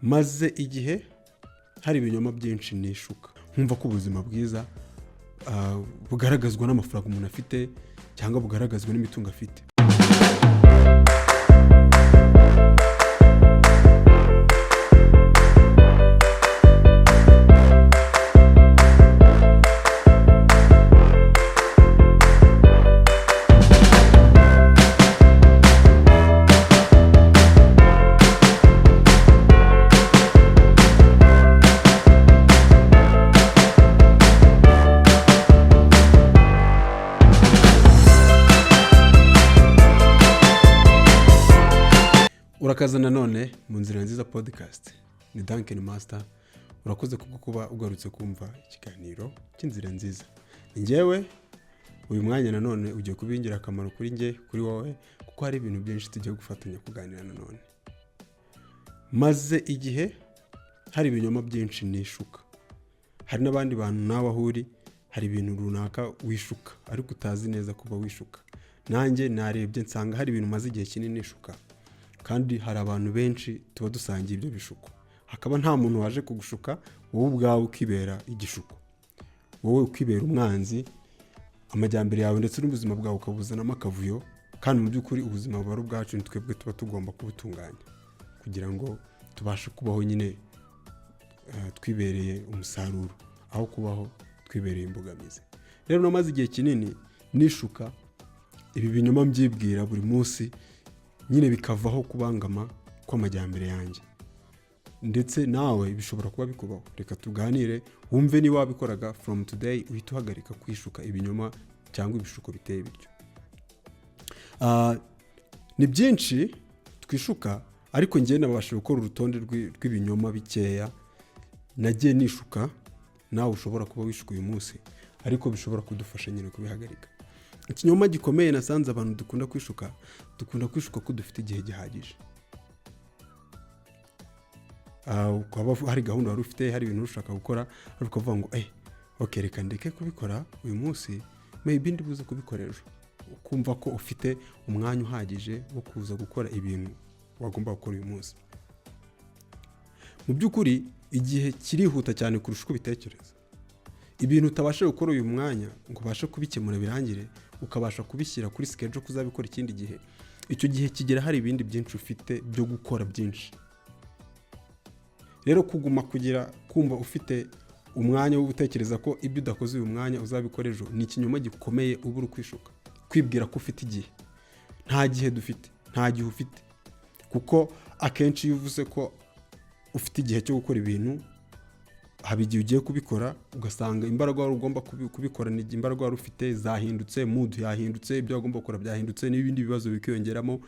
maze igihe hari ibinyoma byinshi nishuka nkumva ko ubuzima bwiza bugaragazwa n'amafaranga umuntu afite cyangwa bugaragazwa n'imitungo afite. Urakaza nanone mu nzira nziza podcast. Ni Duncan Master. Urakoze kuba ugarutse kumva ikiganiro cy'inzira nziza. Njyewe uyu mwanya nanone ugiye kubingira akamaro kuri njye, kuri wowe, kuko hari ibintu byinshi tugiye gufatanya kuganira nanone. Maze igihe hari ibinyoma byinshi nishuka. Hari n'abandi bantu nawe ahuri, hari ibintu runaka wishuka ariko utazi neza kuba wishuka. Nanjye narebye nsanga hari ibintu maze igihe kinini nishuka. Kandi hari abantu benshi tuba dusangiye ibyo bishuko. Hakaba nta muntu waje kugushuka, wowe ubwawe ukibera igishuko. Wowe ukibera umwanzi, amajyambere yawe ndetse n'ubuzima bwawe ukabuzanamo akavuyo, kandi mu by'ukuri ubuzima bwari ubwacu twebwe tuba tugomba kubutunganya kugira ngo tubashe kubaho nyine twibereye umusaruro, aho kubaho twibereye imbogamizi. Rero namaze igihe kinini nishuka ibi binyoma mbyibwira buri munsi, nyine bikavaho kubangama kw'amajyambere yanjye. Ndetse nawe bishobora kuba bikubaho. Reka tuganire wumve niba wabikoraga from today uhita uhagarika kwishuka ibinyoma cyangwa ibishuko biteye bityo. Ni byinshi twishuka, ariko njye nabasha gukora urutonde rw'ibinyoma bikeya nagiye nishuka. Nawe ushobora kuba wishuka uyu munsi, ariko bishobora kudufasha nyine kubihagarika. Ikinyoma gikomeye nasanze abantu dukunda kwishuka ko dufite igihe gihagije. Ukaba hari gahunda wari ufite, hari ibintu ushaka gukora, ariko ukavuga ngo okay, reka ndeke kubikora uyu munsi, maybe ndibuze kubikora ejo. Ukumva ko ufite umwanya uhagije wo kuza gukora ibintu wagomba gukora uyu munsi. Mu by'ukuri igihe kirihuta cyane kurusha uko bitekereza. Ibintu utabasha gukora uyu mwanya ngo ubashe kubikemura birangire, ukabasha kubishyira kuri schedule kuzabikora ikindi gihe, icyo gihe kigera hari ibindi byinshi ufite byo gukora byinshi. Rero kuguma kumva ufite umwanya wo gutekereza ko ibyo udakoze uyu mwanya uzabikora ejo, ni ikinyoma gikomeye ubura kwishuka. Kwibwira ko ufite igihe. Nta gihe dufite, nta gihe ufite. Kuko akenshi iyo uvuze ko ufite igihe cyo gukora ibintu, haba igihe ugiye kubikora ugasanga imbaraga wari ugomba kubikora ni imbaraga wari ufite zahindutse, mood yahindutse, ibyo wagomba gukora byahindutse, n'ibindi bibazo bikiyongeramo,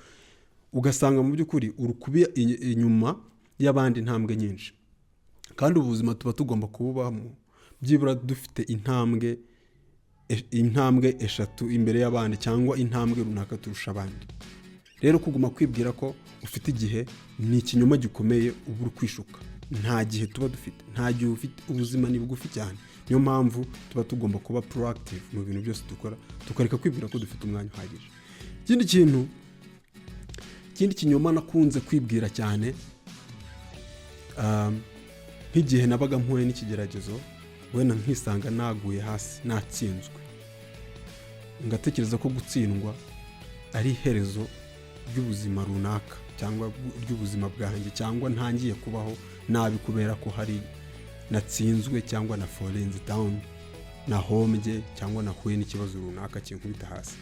ugasanga mu by'ukuri urukubiye inyuma y'abandi ntambwe nyinshi. Kandi ubuzima tuba tugomba kububamo byibura dufite intambwe eshatu imbere y'abandi, cyangwa intambwe runaka turusha abandi. Rero kuguma kwibwira ko ufite igihe ni ikinyoma gikomeye ubura kwishuka. Nta gihe tuba dufite, nta gihe ufite. Ubuzima ni bugufi cyane. Niyo mpamvu tuba tugomba kuba proactive mu bintu byose dukora, tukareka kwibwira ko dufite umwanya uhagije. Ikindi kinyoma nakunze kwibwira cyane, nk'igihe nabaga mpuye n'ikigeragezo, wenda nkisanga naguye hasi, natsinzwe, ngatekereza ko gutsindwa ari iherezo ry'ubuzima runaka, cyangwa ry'ubuzima bwanjye, cyangwa ntangiye kubaho nabi kubera ko hari natsinzwe, cyangwa na fallen down, nahombye, cyangwa nahuye n'ikibazo runaka kinkubita hasi.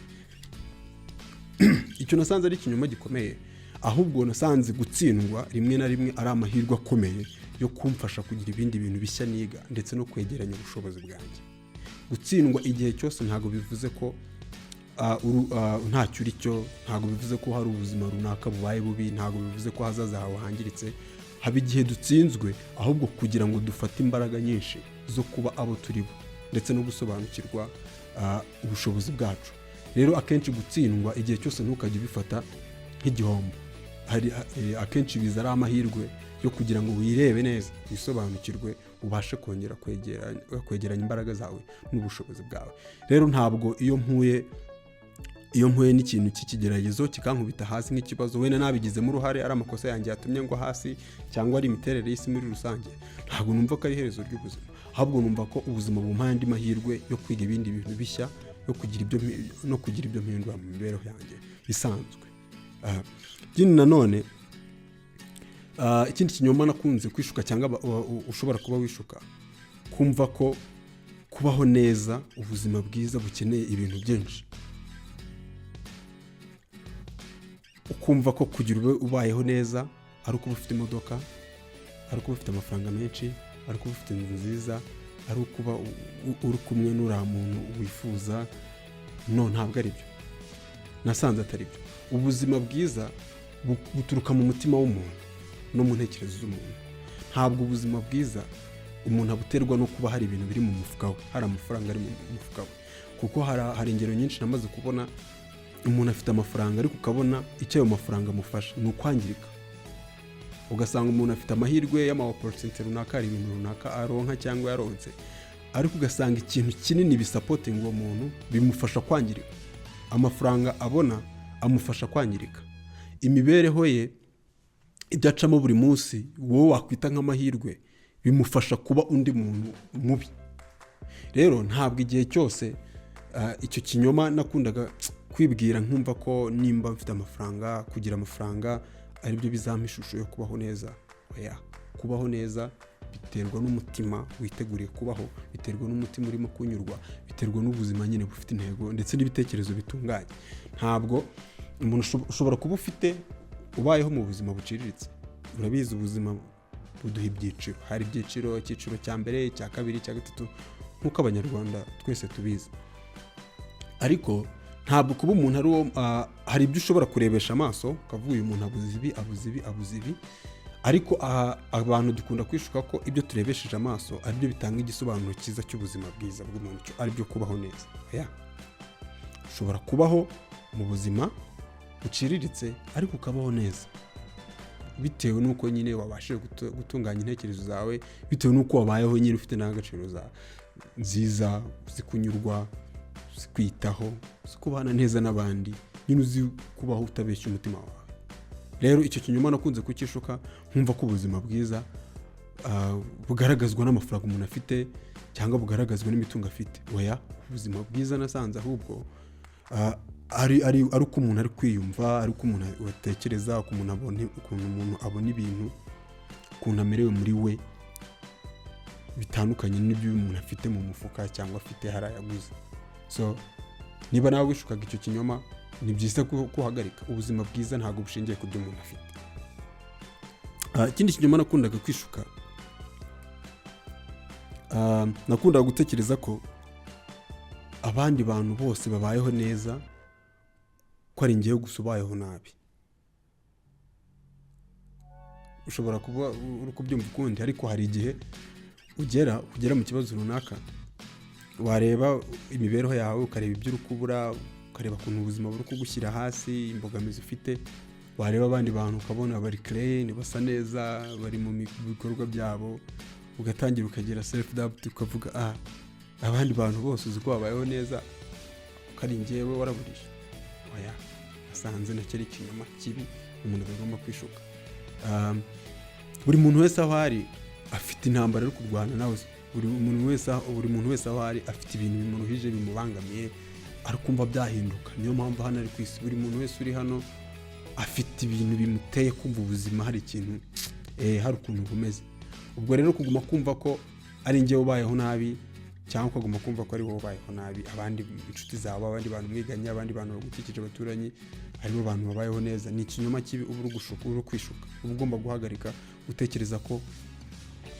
Icyo nasanze ari ikinyoma gikomeye. Ahubwo nasanze gutsindwa rimwe na rimwe ari amahirwe akomeye yo kumfasha kugira ibindi bintu bishya niga, ndetse no kwegeranya ubushobozi bwanjye. Gutsindwa igihe cyose ntabwo bivuze ko ntacyo uri cyo, ntabwo bivuze ko hari ubuzima runaka bubaye bubi, ntabwo bivuze ko hazaza hawe hangiritse. Haba igihe dutsinzwe ahubwo kugira ngo dufate imbaraga nyinshi zo kuba abo turi bo, ndetse no gusobanukirwa ubushobozi bwacu. Rero akenshi gutsindwa igihe cyose ntukajye ubifata nk'igihombo. Akenshi biza ari amahirwe yo kugira ngo wirebe neza, wisobanukirwe, ubashe kongera kwegeranya imbaraga zawe n'ubushobozi bwawe. Rero ntabwo iyo mpuye iyo mpuye n'ikintu cy'ikigeragezo kikankubita hasi nk'ikibazo wenda nabigizemo uruhare ari amakosa yanjye yatumye ngo hasi cyangwa ari imiterere y'isi muri rusange, ntabwo numva ko ari iherezo ry'ubuzima, ahubwo numva ko ubuzima bumpaye andi mahirwe yo kwiga ibindi bintu bishya, no kugira ibyo mpindura mu mibereho yanjye isanzwe. Ikindi nanone, ikindi kinyoma nakunze kwishuka cyangwa ushobora kuba wishuka, kumva ko kubaho neza, ubuzima bwiza bukeneye ibintu byinshi, ukumva ko kugira ubayeho neza ari uko ufite imodoka, ari uko ufite amafaranga menshi, ari uko ufite inzu nziza, ari ukuba uri kumwe n'uriya muntu wifuza. No, ntabwo ari byo, nasanze atari byo. Ubuzima bwiza buturuka mu mutima w'umuntu no mu ntekerezo z'umuntu. Ntabwo ubuzima bwiza umuntu abuterwa no kuba hari ibintu biri mu mufuka we, hari amafaranga ari mu mufuka we, kuko hari ingero nyinshi namaze kubona umuntu afite amafaranga ariko ukabona icyo ayo mafaranga amufasha ni ukwangirika. Ugasanga umuntu afite amahirwe y'ama-opportunity runaka, hari ibintu runaka aronka cyangwa yaronse, ariko ugasanga ikintu kinini bisapotinga uwo muntu bimufasha kwangirika. Amafaranga abona amufasha kwangirika. Imibereho ye ibyacamo buri munsi wowe wakwita nk'amahirwe bimufasha kuba undi muntu mubi. Rero ntabwo igihe cyose icyo kinyoma nakundaga kwibwira nkumva ko nimba mfite amafaranga, kugira amafaranga aribyo bizampa ishusho yo kubaho neza. Oya, kubaho neza biterwa n'umutima witeguriye kubaho, biterwa n'umutima urimo kunyurwa, biterwa n'ubuzima nyine bufite intego ndetse n'ibitekerezo bitunganye. Ntabwo umuntu ushobora kuba ufite ubayeho mu buzima buciriritse. Urabizi ubuzima buduha ibyiciro, hari icyiciro cya mbere, icya kabiri, icya gatatu, nk'uko abanyarwanda twese tubizi. Ariko ntabwo kuba umuntu ari uwo, hari ibyo ushobora kurebesha amaso ukavuga uyu muntu abuze ibi, ariko abantu dukunda kwishuka ko ibyo turebesheje amaso ari byo bitanga igisobanuro cyiza cy'ubuzima bwiza bw'umuntu, ari byo kubaho neza. Ushobora kubaho mu buzima buciriritse ariko ukabaho neza, bitewe n'uko nyine wabashije gutunganya intekerezo zawe, bitewe n'uko wabayeho nyine ufite n'agaciro nziza, uzi kunyurwa, uzi kwitaho, uzi kubana neza n'abandi, nyine uzi kubaho utabeshya umutima wawe. Rero icyo kinyoma nakunze kukishuka, nkumva ko ubuzima bwiza bugaragazwa n'amafaranga umuntu afite cyangwa bugaragazwa n'imitungo afite. Oya, ubuzima bwiza nasanze ahubwo ari uko umuntu ari kwiyumva, ari uko umuntu atekereza, ukuntu umuntu abona ibintu, ukuntu amerewe muri we, bitandukanye n'ibyo umuntu afite mu mufuka cyangwa afite harayaguze. So niba nawe wishukaga icyo kinyoma, ni byiza kuhagarika. Ubuzima bwiza ntabwo bushingiye ku byo umuntu afite. Ikindi kinyoma nakundaga kwishuka, nakundaga gutekereza ko abandi bantu bose babayeho neza, ko ari njyewe gusa ubayeho nabi. Ushobora kuba uri kubyumva ukundi, ariko hari igihe ugera mu kibazo runaka, wareba imibereho yawe, ukareba ibyo uri kubura, ukareba ukuntu ubuzima buri kugushyira hasi, imbogamizi ufite, wareba abandi bantu ukabona bari clean, basa neza, bari mu bikorwa byabo, ugatangira ukagira self doubt, ukavuga abandi bantu bose uzi ko babayeho neza, ukari njyewe waraburije. Oya, asanze nakiri ikinyoma kibi umuntu agomba kwishuka. Buri muntu wese aho ari afite intambara yo kurwana nawe. Buri muntu wese aho ari afite ibintu bimuruhije, bimubangamiye, ari kumva byahinduka. Niyo mpamvu hano ari ku isi, buri muntu wese uri hano afite ibintu bimuteye kumva ubuzima hari ikintu, hari ukuntu bumeze. Ubwo rero kuguma kumva ko ari njyewe ubayeho nabi, cyangwa kuguma kumva ko ari wowe ubayeho nabi, abandi inshuti zawe, abandi bantu mwiganye, abandi bantu bagukikije, abaturanyi, harimo abantu babayeho neza, ni ikinyoma kibi uba uri kwishuka. Uba ugomba guhagarika gutekereza ko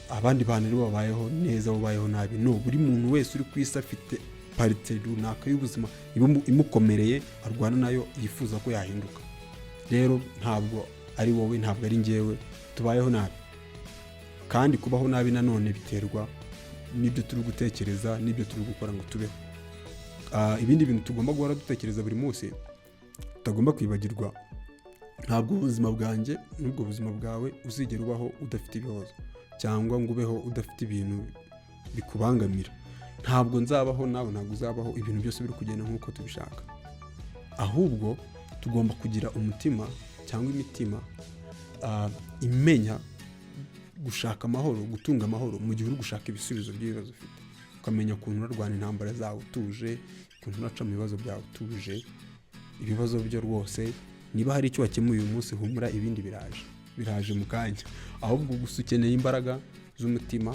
abandi bantu aribo babayeho neza, babayeho nabi. No, buri muntu wese uri ku isi afite parite runaka y'ubuzima imukomereye, arwana nayo, yifuza ko yahinduka. Rero ntabwo ari wowe, ntabwo ari njyewe tubayeho nabi, kandi kubaho nabi nanone biterwa n'ibyo turi gutekereza, n'ibyo turi gukora ngo tubeho. Ibindi bintu tugomba guhora dutekereza buri munsi, tutagomba kwibagirwa. Ntabwo ubuzima bwanjye n'ubwo buzima bwawe uzigera ubaho udafite ibibazo, cyangwa ngo ubeho udafite ibintu bikubangamira. Ntabwo nzabaho, nawe ntabwo uzabaho ibintu byose biri kugenda nk'uko tubishaka. ahubwo tugomba kugira umutima cyangwa imitima imenya gushaka amahoro, gutunga amahoro mu gihe uri gushaka ibisubizo by'ibibazo ufite, ukamenya ukuntu urarwana intambara zawe utuje, ukuntu uraca mu bibazo byawe utuje. Ibibazo byo rwose niba hari icyo wakemuye uyu munsi, humura, ibindi biraje mu kanya. Ahubwo gusa ukeneye imbaraga z'umutima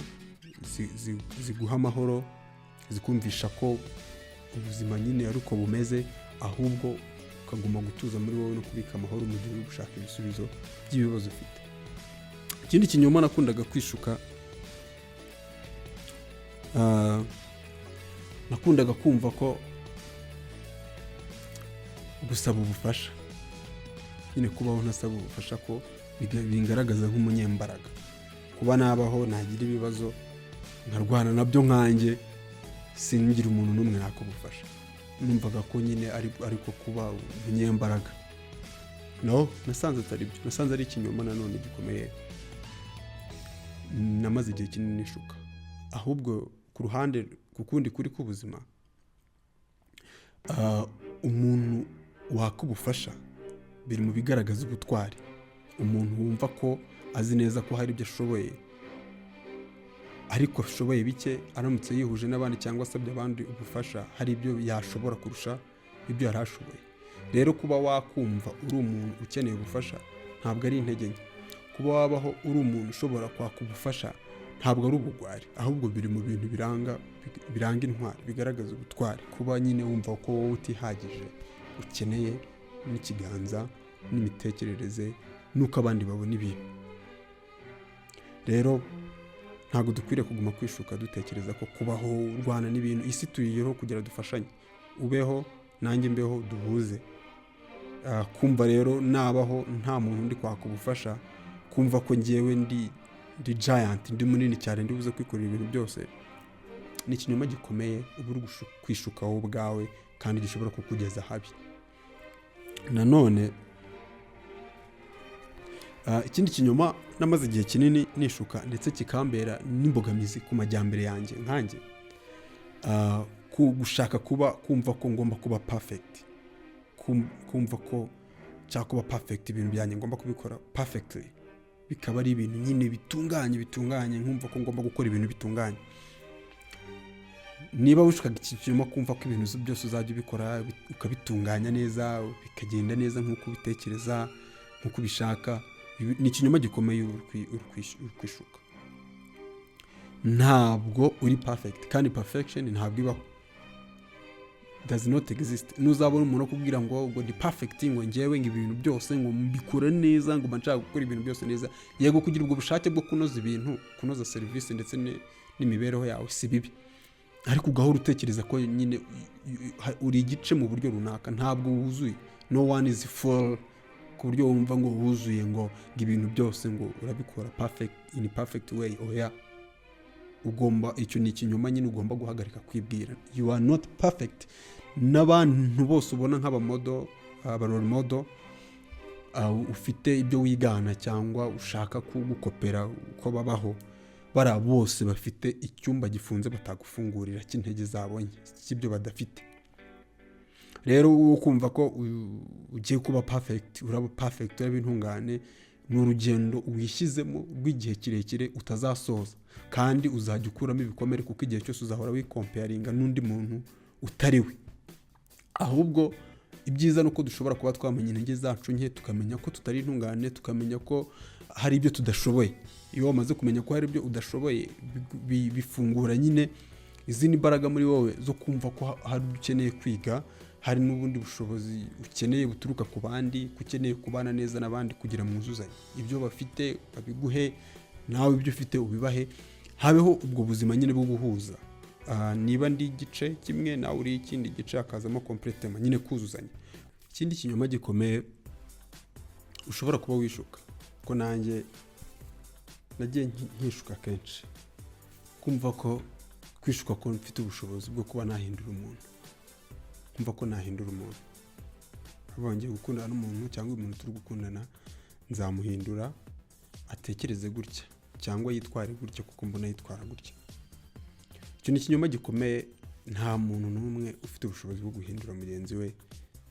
ziguha amahoro, zikumvisha ko ubuzima nyine ari uko bumeze, ahubwo ukaguma gutuza muri wowe no kubika amahoro mu gihe uri gushaka ibisubizo by'ibibazo ufite. Ikindi kinyoma nakundaga kwishuka, nakundaga kumva ko gusaba ubufasha, nyine kubaho ntasaba ubufasha, ko bingaragaza nk'umunyembaraga. Kuba nabaho nagira ibibazo nkarwana nabyo nkanjye, sinigire umuntu n'umwe nakubufasha. Numvaga ko nyine ariko kuba umunyembaraga. No, nasanze atari byo. Nasanze ari ikinyoma nanone gikomeye. Namaze igihe kinini nishuka. Ahubwo ku ruhande kukundi kuri k'ubuzima, umuntu wakubufasha biri mu bigaragaza ubutwari. Umuntu wumva ko azi neza ko hari ibyo ashoboye, ariko ashoboye bike, aramutse yihuje n'abandi cyangwa asabye abandi ubufasha, hari ibyo yashobora kurusha ibyo yari ashoboye. Rero kuba wakumva uri umuntu ukeneye ubufasha ntabwo ari intege nke. Kuba wabaho uri umuntu ushobora kwaka ubufasha ntabwo ari ubugwari, ahubwo biri mu bintu biranga intwari, bigaragaza ubutwari. Kuba nyine wumva ko wowe utihagije, ukeneye n'ikiganza n'imitekerereze nuko abandi babona ibintu. Rero ntabwo dukwiriye kuguma kwishuka dutekereza ko kubaho urwana n'ibintu, isi tuyiyeho kugira dufashanye, ubeho nanjye mbeho, duhuze. Kumva rero nabaho nta muntu ndi kwaka ubufasha, kumva ko ngewe ndi giant, ndi munini cyane, ndi buze kwikorera ibintu byose, ni ikinyoma gikomeye. Uba uri kwishuka wowe ubwawe kandi gishobora kukugeza habi. Nanone ikindi kinyoma namaze igihe kinini nishuka ndetse kikambera n'imbogamizi ku majyambere yanjye nkanjye, gushaka kumva ko ngomba kuba perfect, kumva ko cyangwa kuba perfect, ibintu byanjye ngomba kubikora perfectly, bikaba ari ibintu nyine bitunganye, nkumva ko ngomba gukora ibintu bitunganye. Niba wishukaga iki kinyoma, kumva ko ibintu byose uzajya ubikora ukabitunganya neza, bikagenda neza nk'uko ubitekereza, nk'uko ubishaka, ni ikinyoma gikomeye uri kwishuka. Ntabwo uri perfect, kandi perfection ntabwo ibaho, does not exist. Nuzabona umuntu akubwira ngo ndi perfect, ngo ngewe ibintu byose ngo mbikora neza, ngo nshaka gukora ibintu byose neza, yego kugira ubwo bushake bwo kunoza ibintu, kunoza service ndetse n'imibereho yawe si bibi, ariko ugahora utekereza ko nyine uri igice mu buryo runaka, ntabwo wuzuye. No one is full ku buryo wumva ngo wuzuye, ngo ibintu byose ngo urabikora perfect, in perfect way. Oya, ugomba, icyo ni ikinyoma nyine ugomba guhagarika kwibwira. You are not perfect. N'abantu bose ubona nk'abamodo, abarole model, ufite ibyo wigana cyangwa ushaka kugukopera uko babaho, bara bose bafite icyumba gifunze batagufungurira cy'intege zabonye, cy'ibyo badafite. Rero uwo kumva ko ugiye kuba perfect, uraba perfect, uraba intungane, ni urugendo wishyizemo rw'igihe kirekire utazasoza, kandi uzajya ukuramo ibikomere, kuko igihe cyose uzahora wikomparinga n'undi muntu utari we. Ahubwo ibyiza nuko dushobora kuba twamenya intege zacu nke, tukamenya ko tutari intungane, tukamenya ko hari ibyo tudashoboye. Iyo wamaze kumenya ko hari ibyo udashoboye, bifungura nyine izindi mbaraga muri wowe zo kumva ko hari ukeneye kwiga, hari n'ubundi bushobozi ukeneye buturuka ku bandi, ukeneye kubana neza n'abandi kugira mwuzuzanye. Ibyo bafite babiguhe, nawe ibyo ufite ubibahe, habeho ubwo buzima nyine bwo guhuza. Niba ndi igice kimwe nawe uri ikindi gice, hakazamo completement nyine kuzuzanya. Ikindi kinyoma gikomeye ushobora kuba wishuka, ko nanjye nagiye nkishuka kenshi, kumva ko kwishuka ko mfite ubushobozi bwo kuba nahindura umuntu, kumva ko nahindura umuntu. Abongiye gukundana n'umuntu cyangwa umuntu turi gukundana, nzamuhindura atekereze gutya cyangwa yitware gutya kuko mbona yitwara gutya. Icyo ni ikinyoma gikomeye. Nta muntu n'umwe ufite ubushobozi bwo guhindura mugenzi we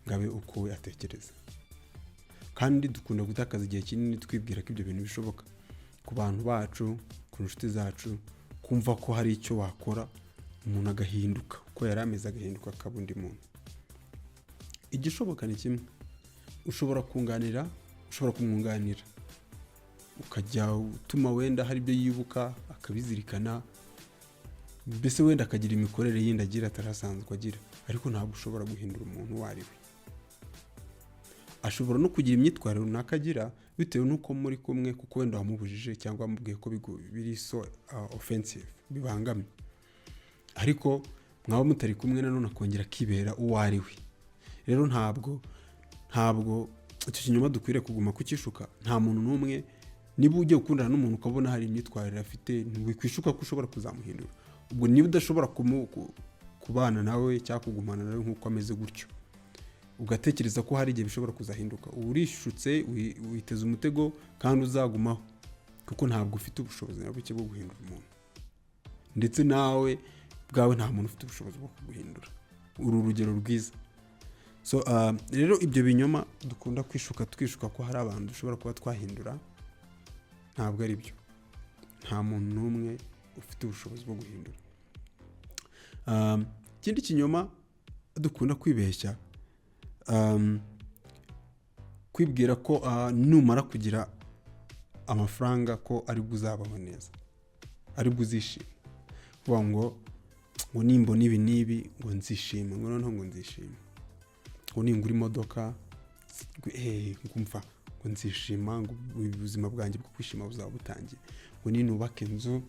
ngabe uko yatekereza. Kandi dukunda gutakaza igihe kinini twibwira ko ibyo bintu bishoboka ku bantu bacu, ku nshuti zacu, kumva ko hari icyo wakora umuntu agahinduka uko yari ameze, agahinduka akaba undi muntu. Igishoboka ni kimwe, ushobora kumwunganira ukajya utuma wenda hari ibyo yibuka akabizirikana, mbese wenda akagira imikorere yindi agira atarasanzwe agira, ariko ntabwo ushobora guhindura umuntu uwo ari we. Ashobora no kugira imyitwarire runaka agira bitewe n'uko muri kumwe, kuko wenda wamubujije cyangwa wamubwiye ko biri so offensive, bibangamye, ariko mwaba mutari kumwe nanone akongera akibera uwo ari we. Rero ntabwo icyo kinyoma dukwiriye kuguma kukishuka. Nta muntu n'umwe, niba ugiye gukundana n'umuntu ukabona hari imyitwarire afite, ntiwikwishuka ko ushobora kuzamuhindura. Ubwo niba udashobora kubana nawe cyangwa kugumana nawe nk'uko ameze gutyo, ugatekereza ko hari igihe bishobora kuzahinduka, urishutse, witeze umutego kandi uzagumaho, kuko ntabwo ufite ubushobozi na buke bwo guhindura umuntu, ndetse nawe bwawe nta muntu ufite ubushobozi bwo kuguhindura. Uru urugero rwiza. So rero ibyo binyoma dukunda twishuka ko hari abantu dushobora kuba twahindura, ntabwo ari byo. Nta muntu n'umwe ufite ubushobozi bwo guhindura. Ikindi kinyoma dukunda kwibeshya, kwibwira ko numara kugira amafaranga ko ari bwo uzabaho neza, ari bwo uzishima. Kuvuga ngo nimbona ibi n'ibi ngo nzishima, ngo noneho ngo nzishima, ngo ningura imodoka ngumva ngo nzishima, ngo ubuzima bwanjye bwo kwishima buzaba butangiye, ngo ninubaka inzu,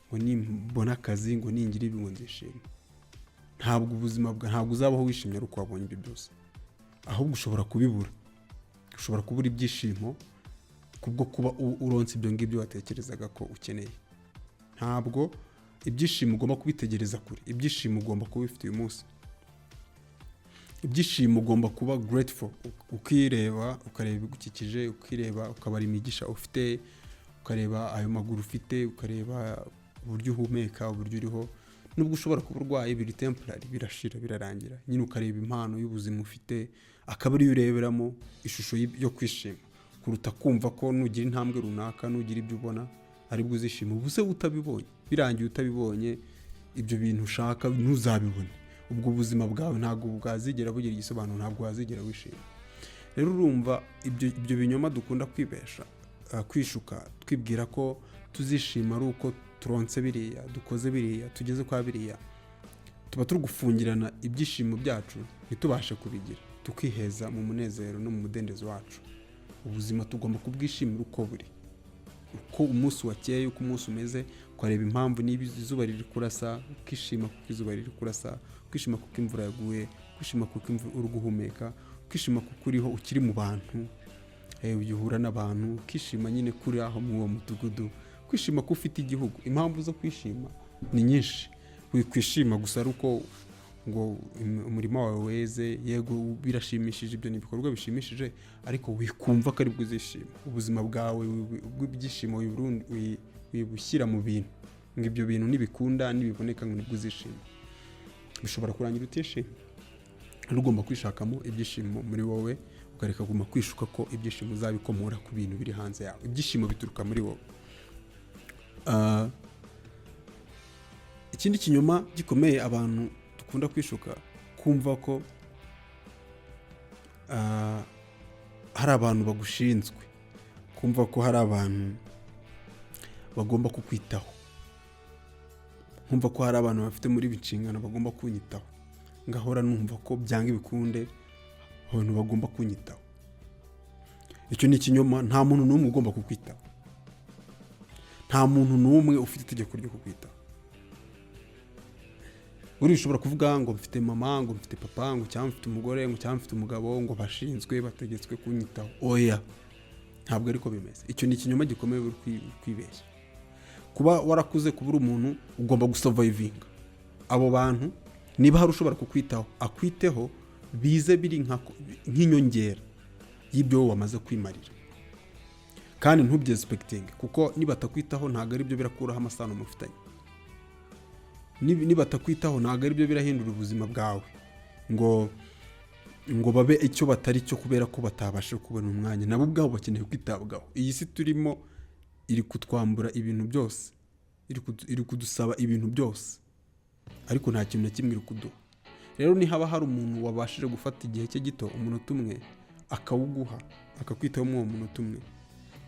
ngo nimbona akazi, ngo ningira ibi ngo nzishima. Ntabwo ubuzima ntabwo uzabaho wishimye ari uko wabonye ibyo byose, ahubwo ushobora kubibura. Ushobora kubura ibyishimo kubwo kuba uronse ibyo ngibyo watekerezaga ko ukeneye. Ntabwo ibyishimo ugomba kubitegereza kure, ibyishimo ugomba kuba bifite uyu munsi. Ibyishimo ugomba kuba grateful, ukireba, ukareba ibigukikije, ukireba, ukabara imigisha ufite, ukareba ayo maguru ufite, ukareba uburyo uhumeka, uburyo uriho. Nubwo ushobora kuba urwaye, biri temporary, birashira, birarangira. Nyine ukareba impano y'ubuzima ufite, akaba ariyo ureberamo ishusho yo kwishima, kuruta kumva ko nugira intambwe runaka, nugira ibyo ubona ari bwo uzishima. Ubuse utabibonye, birangiye utabibonye, ibyo bintu ushaka ntuzabibone. Ubwo ubuzima bwawe ntabwo bwazigera bugira igisobanuro, ntabwo wazigera wishima. Rero urumva ibyo binyoma dukunda kwibesha, kwishuka, twibwira ko tuzishima ari uko turonse biriya, dukoze biriya, tugeze kwa biriya, tuba turi gufungirana ibyishimo byacu ntitubashe kubigira, tukiheza mu munezero no mu mudendezo wacu. Ubuzima tugomba kubwishimira uko buri, uko umunsi wakeye, uko umunsi umeze, ukareba impamvu niba izuba riri kurasa, ukishima kuko izuba riri kurasa, ukishima kuko imvura yaguye, ukishima kuko uri guhumeka, ukishima kuko uriho, ukiri mu bantu, uhura n'abantu, ukishima nyine kuri aho mu uwo mudugudu, kwishima ko ufite igihugu. Impamvu zo kwishima ni nyinshi. Wikwishima gusa ari uko ngo umurimo wawe weze, yego birashimishije, ibyo ni ibikorwa bishimishije, ariko wikumva ko ari bwo uzishima. Ubuzima bwawe bw'ibyishimo wibushyira mu bintu, ngo ibyo bintu nibikunda, nibiboneka, ngo nibwo uzishima. Bishobora kurangira utishima. Rero ugomba kwishakamo ibyishimo muri wowe, ukareka kuguma kwishuka ko ibyishimo uzabikomora ku bintu biri hanze yawe. Ibyishimo bituruka muri wowe. Ikindi kinyoma gikomeye abantu dukunda kwishuka, kumva ko hari abantu bagushinzwe, kumva ko hari abantu bagomba kukwitaho, kumva ko hari abantu bafite muri bicingano bagomba kunyitaho. Ngahora numva ko byanga ibikunde abantu bagomba kunyitaho. Icyo ni ikinyoma. Nta muntu n'umwe ugomba kukwitaho, nta muntu n'umwe ufite itegeko ryo kukwitaho. Ushobora kuvuga ngo mfite mama, ngo mfite papa, ngo cyangwa mfite umugore, ngo cyangwa mfite umugabo, ngo bashinzwe, bategetswe kunyitaho. Oya, ntabwo ariko bimeze. Icyo ni ikinyoma gikomeye uri kwibeshya. Kuba warakuze, kuba uri umuntu, ugomba gusurvivinga. Abo bantu niba hari ushobora kukwitaho, akwiteho, bize biri nk'inyongera y'ibyo wamaze kwimarira. Kandi ntubyespektinge, kuko niba atakwitaho ntabwo ari byo birakuraho amasano mufitanye. Niba atakwitaho ntabwo ari byo birahindura ubuzima bwawe, ngo ngo babe icyo batari cyo kubera ko batabasha kubona umwanya, nabo ubwabo bakeneye kwitabwaho. Iyi si turimo iri kutwambura ibintu byose, iri kudusaba ibintu byose, ariko nta kintu na kimwe iri kuduha. Rero nihaba hari umuntu wabashije gufata igihe cye gito, umunota umwe akawuguha, akakwitaho mu munota umwe,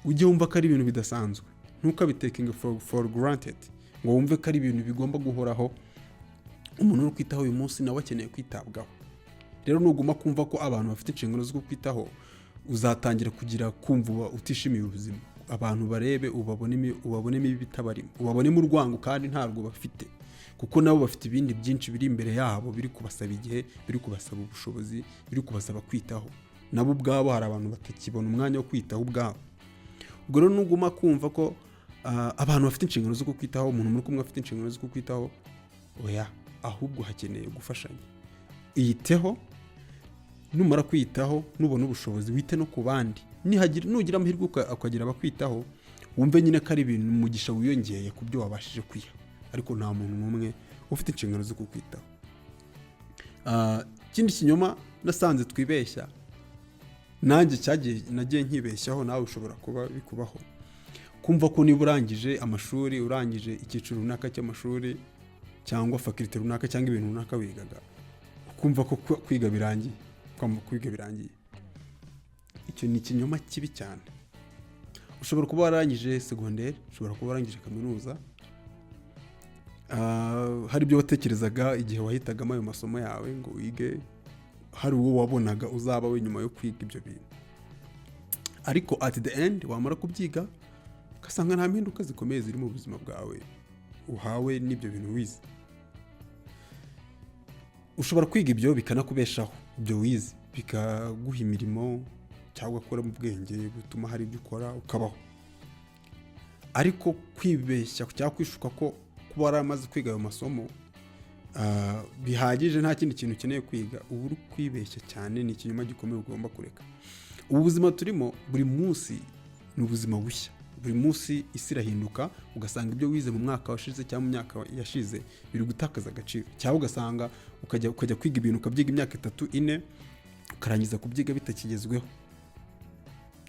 ujye wumva ko ari ibintu bidasanzwe. Ntukabitaking for granted ngo wumve ko ari ibintu bigomba guhoraho. Umuntu uri kwitaho uyu munsi nawe akeneye kwitabwaho. Rero nuguma kumva ko abantu bafite inshingano zo kwitaho, uzatangira kugira kumva utishimiye ubuzima. Abantu barebe ubabonemo ibitabarimo, ubabonemo urwango kandi ntarwo bafite, kuko nabo bafite ibindi byinshi biri imbere yabo, biri kubasaba igihe, biri kubasaba ubushobozi, biri kubasaba kwitaho. Nabo ubwabo hari abantu batakibona umwanya wo kwitaho ubwabo. Ubwo rero nuguma kumva ko abantu bafite inshingano zo kwitaho, umuntu muri kumwe afite inshingano zo kwitaho, oya, ahubwo hakeneye gufashanya. Iyiteho, numara kwitaho, nubona ubushobozi wite no ku bandi. Nugira amahirwe ukagira abakwitaho, wumve nyine ko ari ibintu umugisha wiyongeye ku byo wabashije kwiha, ariko nta muntu n'umwe ufite inshingano zo kukwitaho. Ikindi kinyoma nasanze twibeshya, nanjye nagiye nkibeshyaho, nawe ushobora kuba bikubaho, kumva ko niba urangije amashuri, urangije icyiciro runaka cy'amashuri cyangwa faculty runaka cyangwa ibintu runaka wigaga, ukumva ko kwiga birangiye. Icyo ni ikinyoma kibi cyane. Ushobora kuba warangije secondaire, ushobora kuba warangije kaminuza, hari ibyo watekerezaga igihe wahitagamo ayo masomo yawe ngo wige, hari uwo wabonaga uzaba we nyuma yo kwiga ibyo bintu, ariko at the end wamara kubyiga ugasanga nta mpinduka zikomeye ziri mu buzima bwawe uhawe n'ibyo bintu wize. Ushobora kwiga ibyo bikanakubeshaho, ibyo wize bikaguha imirimo cyangwa gukora mu bwenge butuma hari ibyo ukora ukabaho, ariko kwibeshya cyangwa kwishuka ko kuba waramaze kwiga ayo masomo bihagije, nta kindi kintu ukeneye kwiga, ubu uri kwibeshya cyane. Ni ikinyoma gikomeye ugomba kureka. Ubu buzima turimo buri munsi ni ubuzima bushya, buri munsi isi irahinduka, ugasanga ibyo wize mu mwaka washize cyangwa mu myaka yashize biri gutakaza agaciro, cyangwa ugasanga ukajya kwiga ibintu ukabyiga imyaka 3-4 ukarangiza kubyiga bitakigezweho,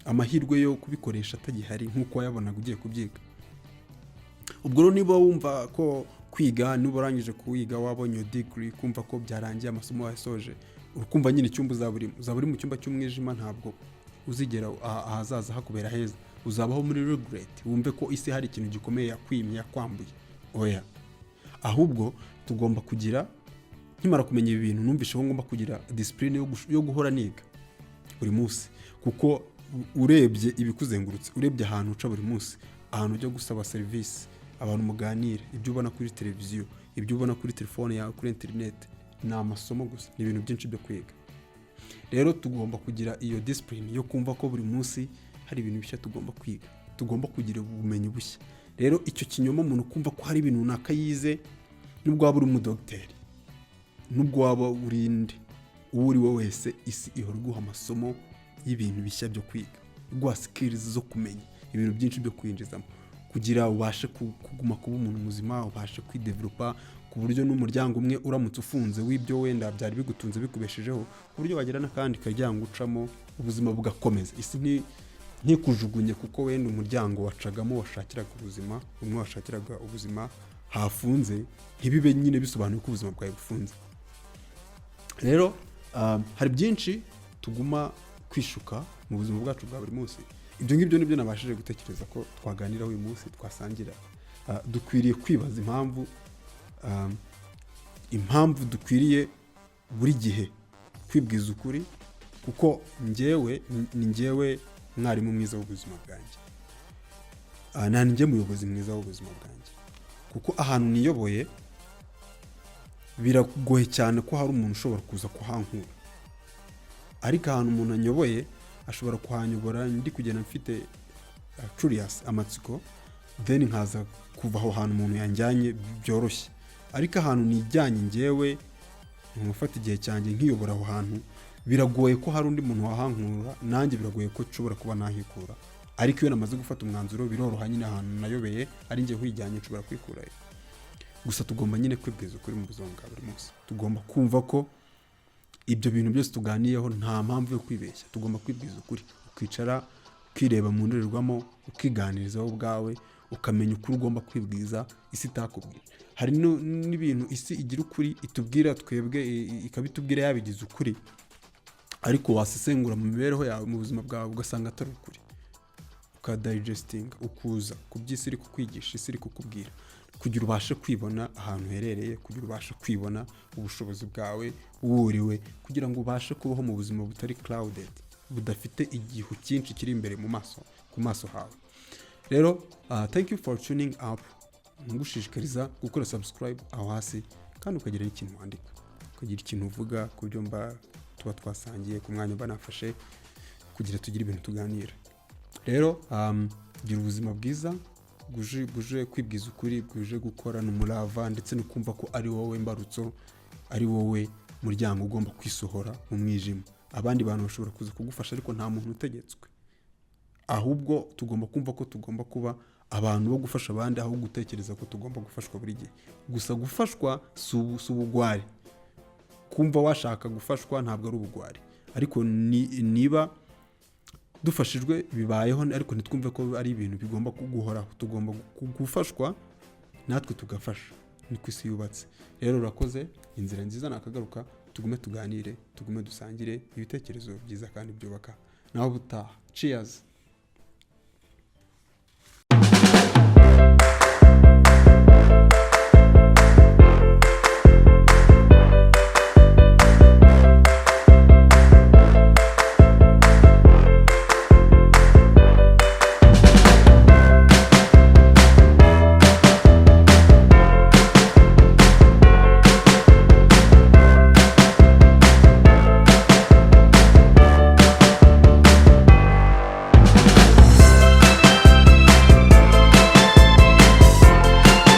amahirwe yo kubikoresha atagihari nk'uko wayabonaga ugiye kubyiga. Ubwo rero niba wumva ko kwiga, niba urangije kuwiga wabonye degree, kumva ko byarangiye amasomo wasoje, urukumva nyine icyumba uzaba uri mu cyumba cy'umwijima, ntabwo uzigera ahazaza hakubera heza, uzabaho muri regret, wumve ko isi hari ikintu gikomeye yakwimye, yakwambuye. Oya, ahubwo tugomba kugira, nkimara kumenya ibi bintu numvishe ko ngomba kugira discipline yo guhora niga buri munsi, kuko urebye ibikuzengurutse, urebye ahantu uca buri munsi, ahantu ujya gusaba service, abantu muganira, ibyo ubona kuri televiziyo, ibyo ubona kuri telefone yawe, kuri internet, ni amasomo gusa, ni ibintu byinshi byo kwiga. Rero tugomba kugira iyo discipline yo kumva ko buri munsi hari ibintu bishya tugomba kwiga, tugomba kugira ubumenyi bushya. Rero icyo kinyoma umuntu kumva ko hari ibintu runaka yize, nubwo waba uri umudogiteri, nubwo waba urinde, uwo uri we wese, isi ihora iguha amasomo y'ibintu bishya byo kwiga, iguha skills zo kumenya ibintu byinshi byo kwinjizamo, kugira ubashe kuguma kuba umuntu muzima, ubashe kwidevelopa, ku buryo n'umuryango umwe uramutse ufunze w'ibyo wenda byari bigutunze bikubeshejeho, ku buryo wagira n'akandi karyango ucamo, ubuzima bugakomeza. Isi ntikujugunye kuko wenda umuryango wacagamo washakiraga ubuzima, umwe washakiraga ubuzima hafunze, ntibibe nyine bisobanuye ko ubuzima bwawe bufunze. Rero hari byinshi tuguma kwishuka mu buzima bwacu bwa buri munsi. Ibyo ngibyo nibyo nabashije gutekereza ko twaganiraho uyu munsi, twasangira. Dukwiriye kwibaza impamvu dukwiriye buri gihe kwibwiza ukuri, kuko njyewe mwarimu mwiza w'ubuzima bwanjye, nanjye muyobozi mwiza w'ubuzima bwanjye, kuko ahantu niyoboye biragoye cyane ko hari umuntu ushobora kuza kuhankura, ariko ahantu umuntu anyoboye ashobora kuhanyobora ndi kugenda mfite curious, amatsiko, then nkaza kuva aho hantu umuntu yanjyanye byoroshye. Ariko ahantu nijyanye njyewe nkufata igihe cyanjye nkiyobora aho hantu, biragoye ko hari undi muntu wahankura, nanjye biragoye ko nshobora kuba nahikura. Ariko iyo namaze gufata umwanzuro biroroha, nyine ahantu nayobeye ari njye hwijyanye nshobora kwikurayo. Gusa tugomba nyine kwibwiza ukuri mu buzima bwa buri munsi, tugomba kumva ko ibyo bintu byose tuganiyeho nta mpamvu yo kwibeshya, tugomba kwibwiza ukuri, ukicara ukireba mu ndorerwamo, ukiganirizaho ubwawe, ukamenya ukuri ugomba kwibwiza isi itakubwira. Hari n'ibintu isi igira ukuri itubwira twebwe, ikabitubwira yabigize ukuri, ariko wasesengura mu mibereho yawe, mu buzima bwawe, ugasanga atari ukuri, ukadigestinga, ukuza ku by'isi iri kukwigisha, isi iri kukubwira, kugira ubashe kwibona ahantu uherereye, kugira ubashe kwibona ubushobozi bwawe wuriwe, kugira ngo ubashe kubaho mu buzima butari clouded, budafite igihu cyinshi kiri imbere ku maso hawe. Rero thank you for tuning up. Ngushishikariza gukora subscribe aho hasi, kandi ukagira n'ikintu wandika, ukagira ikintu uvuga ku byo tuba twasangiye, ku mwanya mba nafashe kugira tugire ibintu tuganira. Rero gira ubuzima bwiza, guje kwibwiza ukuri, guje gukorana umurava, ndetse no kumva ko ari wowe mbarutso, ari wowe muryango ugomba kwisohora mu mwijima. Abandi bantu bashobora kuza kugufasha, ariko nta muntu utegetswe, ahubwo tugomba kumva ko tugomba kuba abantu bo gufasha abandi, aho gutekereza ko tugomba gufashwa buri gihe. Gusa gufashwa si ubugwari, kumva washaka gufashwa ntabwo ari ubugwari, ariko niba dufashijwe bibayeho, ariko ntitwumve ko ari ibintu bigomba kuguhoraho. Tugomba gufashwa natwe tugafasha, niko isi yubatse. Rero urakoze, inzira nziza nakagaruka, tugume tuganire, tugume dusangire ibitekerezo byiza kandi byubaka. Naho butaha, cheers.